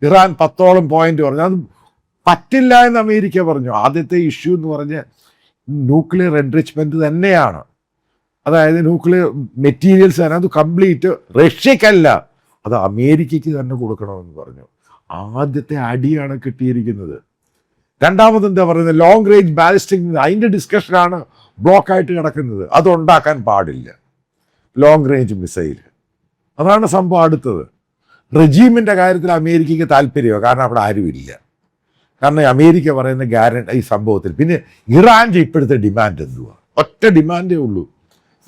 Iran 10ഓളം point പറഞ്ഞു. അത് പറ്റില്ല എന്ന് അമേരിക്ക പറഞ്ഞു. ആദ്യത്തെ ഇഷ്യൂ എന്ന് പറഞ്ഞ് ന്യൂക്ലിയർ എൻറിച്ച്മെന്റ് തന്നെയാണ്. അതായത് ന്യൂക്ലിയർ മെറ്റീരിയൽസ് തന്നെ അത് കംപ്ലീറ്റ് റഷ്യക്കല്ല, അത് അമേരിക്കയ്ക്ക് തന്നെ കൊടുക്കണമെന്ന് പറഞ്ഞു. ആദ്യത്തെ അടിയാണ് കിട്ടിയിരിക്കുന്നത്. രണ്ടാമത് എന്താ പറയുന്നത്, ലോങ് റേഞ്ച് ബാലിസ്റ്റിക്, അതിൻ്റെ ഡിസ്കഷനാണ് ബ്ലോക്കായിട്ട് കിടക്കുന്നത്. അതുണ്ടാക്കാൻ പാടില്ല, ലോങ് റേഞ്ച് മിസൈൽ. അതാണ് സംഭവം. അടുത്തത് റെജീമിൻ്റെ കാര്യത്തിൽ അമേരിക്കയ്ക്ക് താല്പര്യമാണ്, കാരണം അവിടെ ആരുമില്ല. കാരണം അമേരിക്ക പറയുന്ന ഗ്യാരണ്ടി ഈ സംഭവത്തിൽ. പിന്നെ ഇറാൻ്റെ ഇപ്പോഴത്തെ ഡിമാൻഡ് എന്തുവാ? ഒറ്റ ഡിമാൻഡേ ഉള്ളൂ,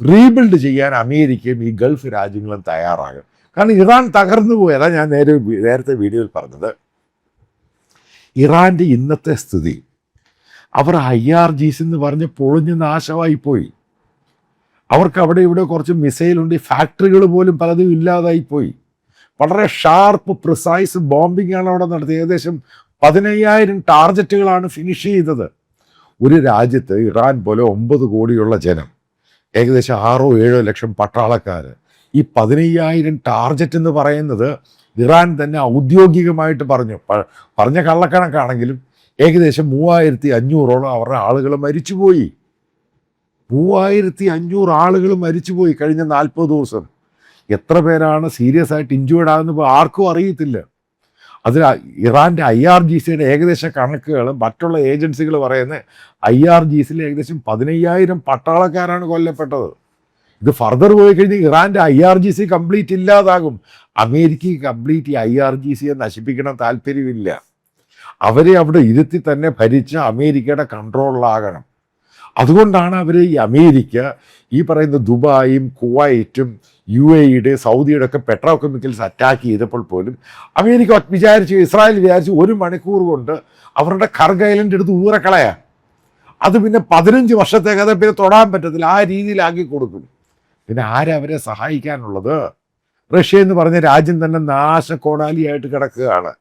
റീബിൽഡ് ചെയ്യാൻ അമേരിക്കയും ഈ ഗൾഫ് രാജ്യങ്ങളും തയ്യാറാകും. കാരണം ഇറാൻ തകർന്നു പോയി. അതാണ് ഞാൻ നേരത്തെ വീഡിയോയിൽ പറഞ്ഞത്. ഇറാൻ്റെ ഇന്നത്തെ സ്ഥിതി, അവർ IRGC എന്ന് പറഞ്ഞ് പൊളിഞ്ഞ് നാശമായിപ്പോയി. അവർക്ക് അവിടെ ഇവിടെ കുറച്ച് മിസൈലുണ്ട്, ഫാക്ടറികൾ പോലും പലതും ഇല്ലാതായിപ്പോയി. വളരെ ഷാർപ്പ് പ്രിസൈസ് ബോംബിംഗ് ആണ് അവിടെ നടത്തിയത്. ഏകദേശം 15,000 ടാർജറ്റുകളാണ് ഫിനിഷ് ചെയ്തത്. ഒരു രാജ്യത്ത് ഇറാൻ പോലെ 9 കോടിയുള്ള ജനം, ഏകദേശം 6-7 ലക്ഷം പട്ടാളക്കാർ, ഈ 15,000 ടാർജറ്റ് എന്ന് പറയുന്നത് ഇറാൻ തന്നെ ഔദ്യോഗികമായിട്ട് പറഞ്ഞ കള്ളക്കണക്കാണെങ്കിലും ഏകദേശം 3,500ഓളം അവരുടെ ആളുകൾ മരിച്ചുപോയി. 3,500 ആളുകൾ മരിച്ചുപോയി കഴിഞ്ഞ 40 ദിവസം. എത്ര പേരാണ് സീരിയസ് ആയിട്ട് ഇഞ്ചുവേർഡ് ആകുന്നത് ആർക്കും അറിയത്തില്ല. അതിൽ ഇറാൻ്റെ IRGCയുടെ ഏകദേശ കണക്കുകൾ മറ്റുള്ള ഏജൻസികൾ പറയുന്ന IRGCയിൽ ഏകദേശം 15,000 പട്ടാളക്കാരാണ് കൊല്ലപ്പെട്ടത്. ഇത് ഫർദർ പോയി കഴിഞ്ഞാൽ ഇറാൻ്റെ IRGC കംപ്ലീറ്റ് ഇല്ലാതാകും. അമേരിക്കയ്ക്ക് കംപ്ലീറ്റ് ഈ IRGCയെ നശിപ്പിക്കണം താല്പര്യമില്ല. അവരെ അവിടെ ഇരുത്തി തന്നെ ഭരിച്ച് അമേരിക്കയുടെ കൺട്രോളിലാകണം. അതുകൊണ്ടാണ് അവർ ഈ അമേരിക്ക ഈ പറയുന്ന ദുബായും കുവൈറ്റും UAEയുടെ സൗദിയുടെ ഒക്കെ പെട്രോ കെമിക്കൽസ് അറ്റാക്ക് ചെയ്തപ്പോൾ പോലും അമേരിക്ക ഇസ്രായേൽ വിചാരിച്ചു 1 മണിക്കൂർ കൊണ്ട് അവരുടെ കർഗ് ഐലൻഡ് എടുത്ത് ഊറക്കളയാ. അത് പിന്നെ 15 വർഷത്തേക്ക് അത് പിന്നെ തൊടാൻ പറ്റത്തില്ല, ആ രീതിയിലാക്കി കൊടുക്കും. പിന്നെ ആരവരെ സഹായിക്കാനുള്ളത്? റഷ്യ എന്ന് പറഞ്ഞ രാജ്യം തന്നെ നാശക്കോടാലിയായിട്ട് കിടക്കുകയാണ്.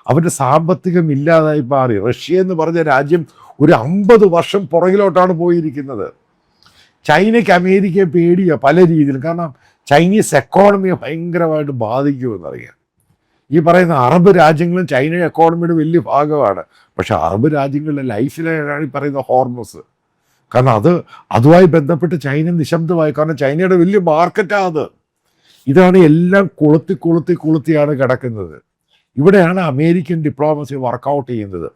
അവരുടെ സാമ്പത്തികം ഇല്ലാതായി മാറി. റഷ്യ എന്ന് പറഞ്ഞ രാജ്യം ഒരു 50 വർഷം പുറകിലോട്ടാണ് പോയിരിക്കുന്നത്. ചൈനയ്ക്ക് അമേരിക്കയെ പേടിയാണ് പല രീതിയിലും. കാരണം ചൈനീസ് എക്കോണമിയെ ഭയങ്കരമായിട്ട് ബാധിക്കുമെന്നറിയാം. ഈ പറയുന്ന അറബ് രാജ്യങ്ങളും ചൈനയുടെ എക്കോണമിയുടെ വലിയ ഭാഗമാണ്. പക്ഷെ അറബ് രാജ്യങ്ങളുടെ ലൈഫിലാണ് ഈ പറയുന്ന ഹോർമസ്. കാരണം അതുമായി ബന്ധപ്പെട്ട് ചൈന നിശബ്ദമായി. കാരണം ചൈനയുടെ വലിയ മാർക്കറ്റാണ് അത്. ഇതാണ് എല്ലാം കൊളുത്തിയാണ് കിടക്കുന്നത്. ഇവിടെയാണ് അമേരിക്കൻ ഡിപ്ലോമസി വർക്കൗട്ട് ചെയ്യുന്നത്.